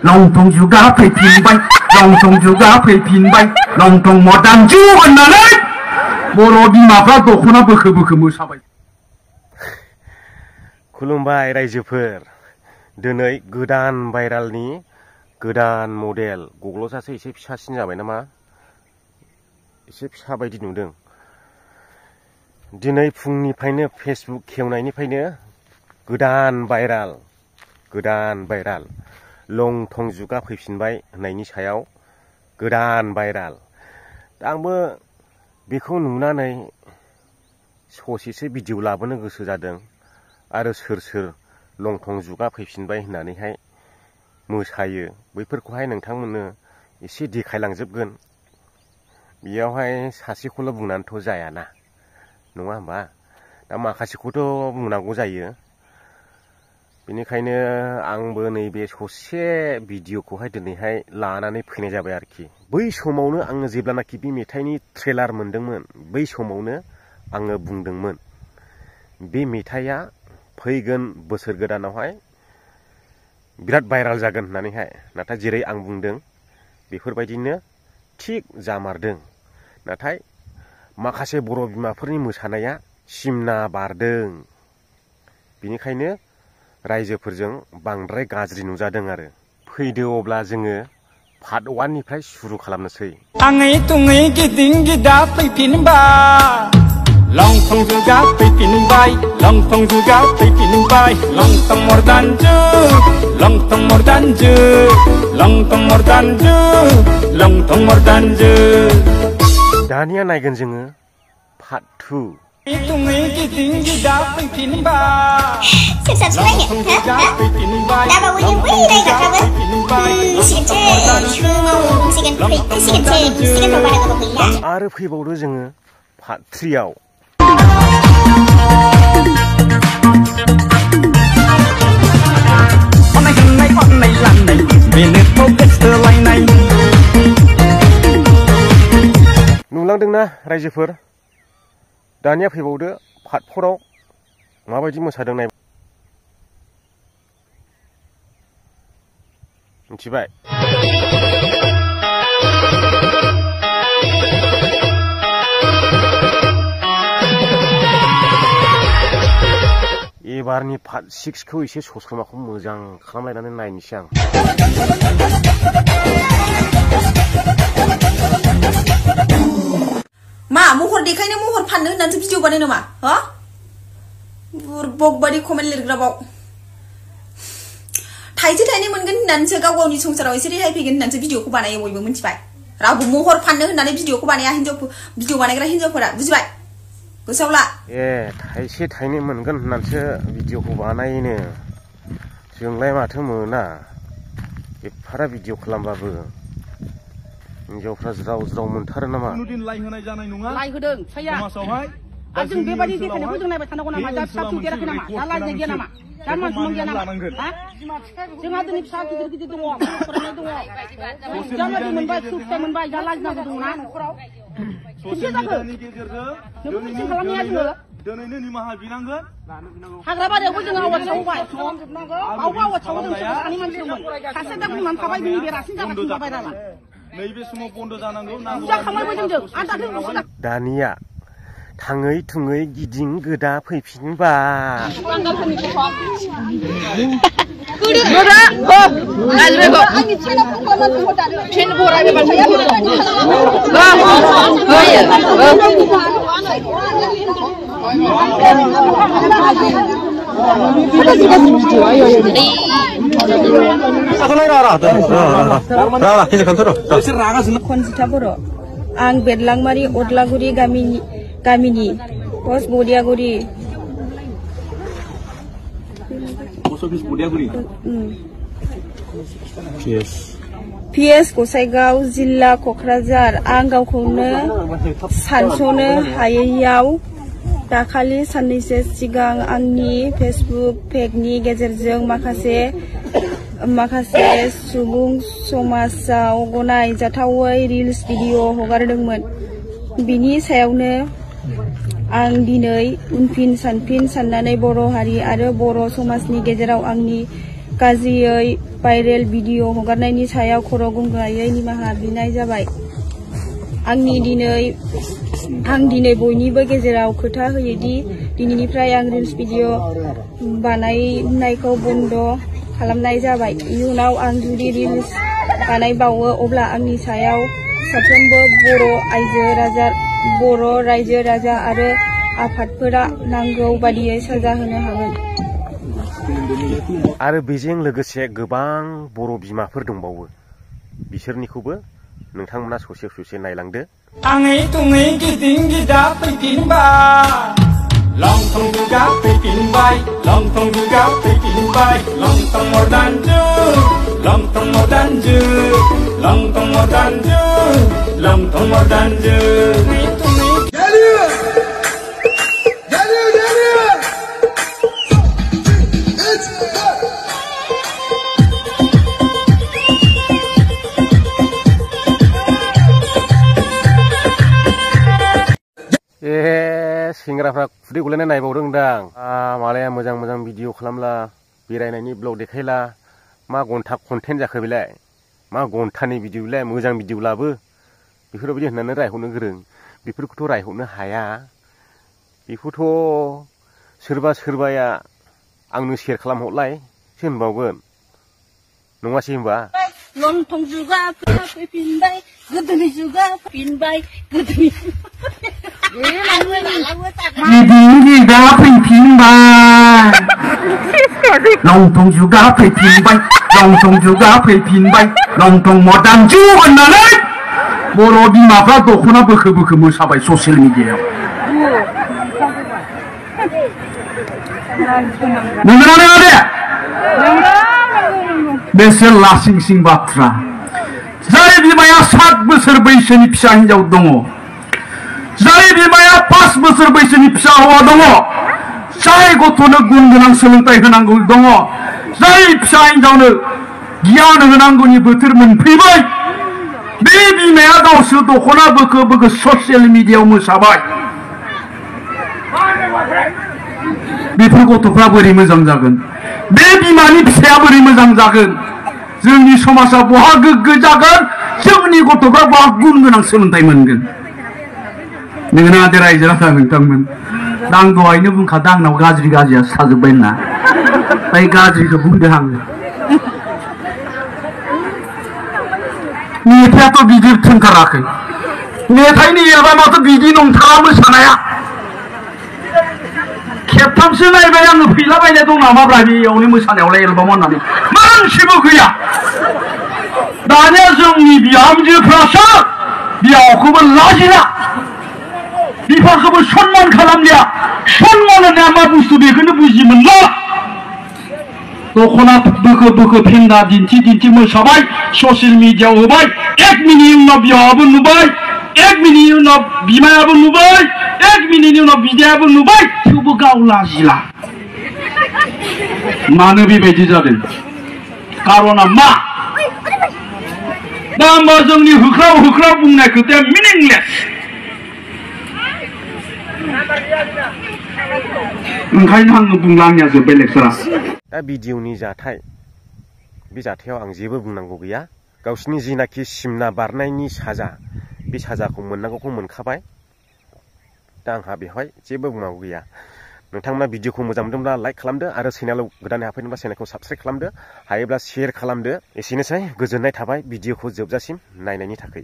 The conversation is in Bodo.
लंथं जुगा फैफिनबाय लंथं जुगा फैफिनबाय लंथं मदार्न जुग होननानै बर' बिमाफ्रा दख'ना बोखो बोखो मोसाबाय। खुलुमबाय रायजोफोर, दिनै गोदान भाइरालनि गोदान मडेल गग्ल'सासो एसे फिसासिन जाबाय नामा, एसे फिसा बायदि नुदों। दिनै फुंनिफ्रायनो फेसबुक खेवनायनिफ्रायनो गोदान भाइराल लंथं जुगा फैफिनबाय होननायनि सायाव गोदान भाइराल। दा आंबो बेखौ नुनानै ससेसो भिडिअ लाबोनो गोसो जादों आरो सोर सोर लंथं जुगा फैफिनबाय होननानैहाय मोसायो बैफोरखौहाय नोंथांमोननो एसे देखायलांजोबगोन। बेयावहाय सासेखौल' बुंनानैथ' जायाना, नङा होमबा? दा माखासेखौथ' बुंनांगौ जायो। बेनिखायनो आंबो नैबे ससे भिडिअखौहाय दिनैहाय लानानै फैनाय जाबाय आरोखि। बै समावनो आङो जेब्लानाखि बे मेथाइनि ट्रेलार मोनदोंमोन, बै समावनो आङो बुंदोंमोन बे मेथाइआ फैगोन बोसोर गोदानावहाय बिराद भाइराल जागोन होननानैहाय। नाथाय जेरै आं बुंदों बेफोरबायदिनो थिग जामारदों। नाथाय माखासे बर' बिमाफोरनि मोसानाया सिमना बारदों। बेनिखायनो रायजोफोरजों बांद्राय गाज्रि नुजादों आरो। फैदो अब्ला जोङो पार्ट 1 निफ्राय सुरु खालामनोसै। आङै तुङै गिदिं गिदा फैफिनबाय लंथं जुगा फैफिनबाय लंथं जुगा फैफिनबाय लंथं मदार्न जुग लंथं मदार्न जुग लंथं मदार्न जुग लंथं मदार्न जुग। दानिया नायगोन जोङो पार्ट 2। तुङै गिदिं गिदा फैफिनबाय आरो फैबावदो जोङो पार्ट 3 आव। नुलांदोंना रायजोफोर? दानिया फैबावदो पार्ट 4 आव माबायदि मोसादों नाय मिथिबाय? एबारनि पार्ट 6 खौ एसे ससमाखौ मोजां खालामलायनानै नायनोसै आं। मा महर देखायनो महर फाननो होननानैसो भिडिअ बानाय नामा? हा बुरबक बादि कमेन्ट लिरग्राबाव थाइसे थाइनै मोनगोन होननानैसो गाव गावनि संसाराव एसे रेहाय फैगोन होननानैसो भिडिअखौ बानायो बयबो मिथिबाय। रावबो महर फाननो होननानै भिडिअखौ बानाया भिडिअ बानायग्रा हिनजावफोरा, बुजिबाय? गोसोआव ला। थाइसे थाइनै मोनगोन होननानैसो भिडिअखौ बानायनो, जोंलाय माथो मोना एफारा भिडिअ खालामबाबो। हिनजावफ्रा ज्राव ज्राव मोनथारो नामा? लाइ होनाय जानाय नङा। लाइ होदों फिसाया समाजावहाय जों बेबायदि देखायनायखौ जों नायबाय थानांगौ नामा? दा फिसा देराखै नामा? दा लाजिनाय गैया नामा? दा मानसिमोन गैया नामा? जोंहा दिनै फिसा गिदिर गिदिर दङ, फरायनाय दङ, जालादि मोनबाय, फिथाइ मोनबाय, दा लाजिनांगौ दङना न'खराव? ससियेल मिडियानि गेजेरजों दिनैनो निमाहा बिनांगोन। हाग्रा बारियावबो जों आवाज सावबाय, आवाज सावो जों सानै मानसि दंमोन, सासे दा बुंनानै थाबाय, बिनि बेरासिन जागासिनो थाबाय नालाय। नैबे समाव बन्द जानांगौ। दानिया थाङै थुङै गिदिं गोदा फैफिनबाय। खनजिथा बर', आं बेरलांमारि अदलागुरि गामिनि पस्ट बदियागुरि PS गसाइगाव जिल्ला क'क्राझार। आं गावखौनो सानस'नो हायैयाव दाखालि साननैसो सिगां आंनि फेसबुक पेजनि गेजेरजों माखासे सुबुं समाजाव गनायजाथावै रिल्स भिडिअ हगारदोंमोन। बिनि सायावनो आं दिनै उनफिन सानफिन साननानै बर' हारि आरो बर' समाजनि गेजेराव आंनि गाज्रियै भाइरेल भिडिअ हगारनायनि सायाव खर' गंग्रायै निमाहा बिनाय जाबाय। आं दिनै बयनिबो गेजेराव खोथा होयोदि दिनैनिफ्राय आं रिल्स भिडिअ बानायनायखौ बन्द खालामनाय जाबाय। इयुनाव आं जुदि रिल्स बानायबावो अब्ला आंनि सायाव साफ्रोमबो बर' रायजो राजा आरो आफादफोरा नांगौ बादियै साजा होनो हागोन। आरो बेजों लोगोसे गोबां बर' बिमाफोर दंबावो, बिसोरनिखौबो नोंथांमोना ससे नायलांदो। आङै थुङै गिदिं गिदा फैफिनबाय, लंथं जुगा फैफिनबाय, लंथं जुगा फैफिनबाय, लंथं मर्दान जुग, लंथं मर्दान जुग, लंथं मर्दान जुग, लंथं मर्दान जुग। सेंग्राफ्रा खुदै गलायनाय नायबावदों दां। मालाया मोजां भिडिअ खालामला, बेरायनायनि ब्लग देखायला, मा घन्टा कन्टेन्ट जाखो बेलाय, मा घन्टानि भिडिअ बेलाय, मोजां भिडिअ लाबो बेफोरबायदि होननानै रायहरनो गोरों। बेफोरखौथ' रायहरनो हाया, बेखौथ' सोरबाया आंनो शेयार खालामहरलाय सो होनबावगोन, नङासै होनबा? लंथं जुगा फैफिनबाय, गोदोनि जुगा फैफिनबाय, गोदोनि गिदिं गिदा फैफिनबाय, लंथं जुगा फैफिनबाय, लंथं जुगा फैफिनबाय, लंथं मर्दान जुग होननानै बर' बिमाफ्रा दख'ना बोखो मोसाबाय ससियेल मिडियायाव। नंगौना नङा दे? बेसे लासिंसिं बाथ्रा। जाय बिमाया 7 बोसोर बैसोनि फिसा हिन्जाव दङ, जाय बिमाया 5 बोसोर बैसोनि फिसा हौवा दङ, जाय गथ'नो गुन गोनां सोलोंथाइ होनांगौ दङ, जाय फिसा हिन्जावनो गियान होनांगौनि बोथोर मोनफैबाय, बे बिमाया गावसो दख'ना बोखो ससियेल मिडियायाव मोसाबाय। बेफोर गथ'फ्रा बोरै मोजां जागोन? बे बिमानि फिसाया बोरै मोजां जागोन? जोंनि समाजा बहा गोग्गो जागोन? जोंनि गथ'फ्रा बहा गुन गोनां सोलोंथाइ मोनगोन? नोंना दे रायजो राजा नोंथांमोन, आं दहायनो बुंखादों आंनाव गाज्रिया साजोब्बाय होनना, बै गाज्रिखौ बुंदों आङो। मेथाइआथ' बिदि थोनथाराखै, मेथाइनि एबा माथो बिदि नंथारा मोसानाया। खेबथामसो नायबाय आङो, फैलाबायनाय दं नामाब्रा बेयावनो मोसानायावलाय एलबाम होननानै, मानसिबो गैया। दानिया जोंनि बिहामजोफ्रासो बिहावखौबो लाजिला, बिफाखौबो सनमान खालामलिया। सनमान होननाया मा बुस्थु बेखौनो बुजि मोनला। दख'ना बोखो फेंगा दिन्थि मोसाबाय, ससियेल मिडियायाव होबाय। 1 मिनिटनि उनाव बिहावाबो नुबाय, 1 मिनिटनि उनाव बिमायाबो नुबाय, 1 मिनिटनि उनाव बिदायाबो नुबाय, थेवबो गाव लाजिला। मानो बेबायदि जादों? कारना मा? दा होमबा जोंनि होख्राव बुंनाय खोथाया मिनिंलेस। ओंखायनो आङो बुंला, आंनिया जोब्बाय लेक्सारा। दा भिडिअनि जाथाय, बे जाथायाव आं जेबो बुंनांगौ गैया। गावसिनि जिनाखि सिमना बारनायनि साजा, बे साजाखौ मोननांगौखौ मोनखाबाय। दा आंहा बेवहाय जेबो बुंनांगौ गैया। नोंथांमोना भिडिअखौ मोजां मोनदोंब्ला लाइक खालामदो आरो चेनेलाव गोदानै हाबफैदोंब्ला चेनेलखौ साबस्क्राइब खालामदो, हायोब्ला शेयार खालामदो। एसेनोसै, गोजोननाय थाबाय भिडिअखौ जोबजासिम नायनायनि थाखाय।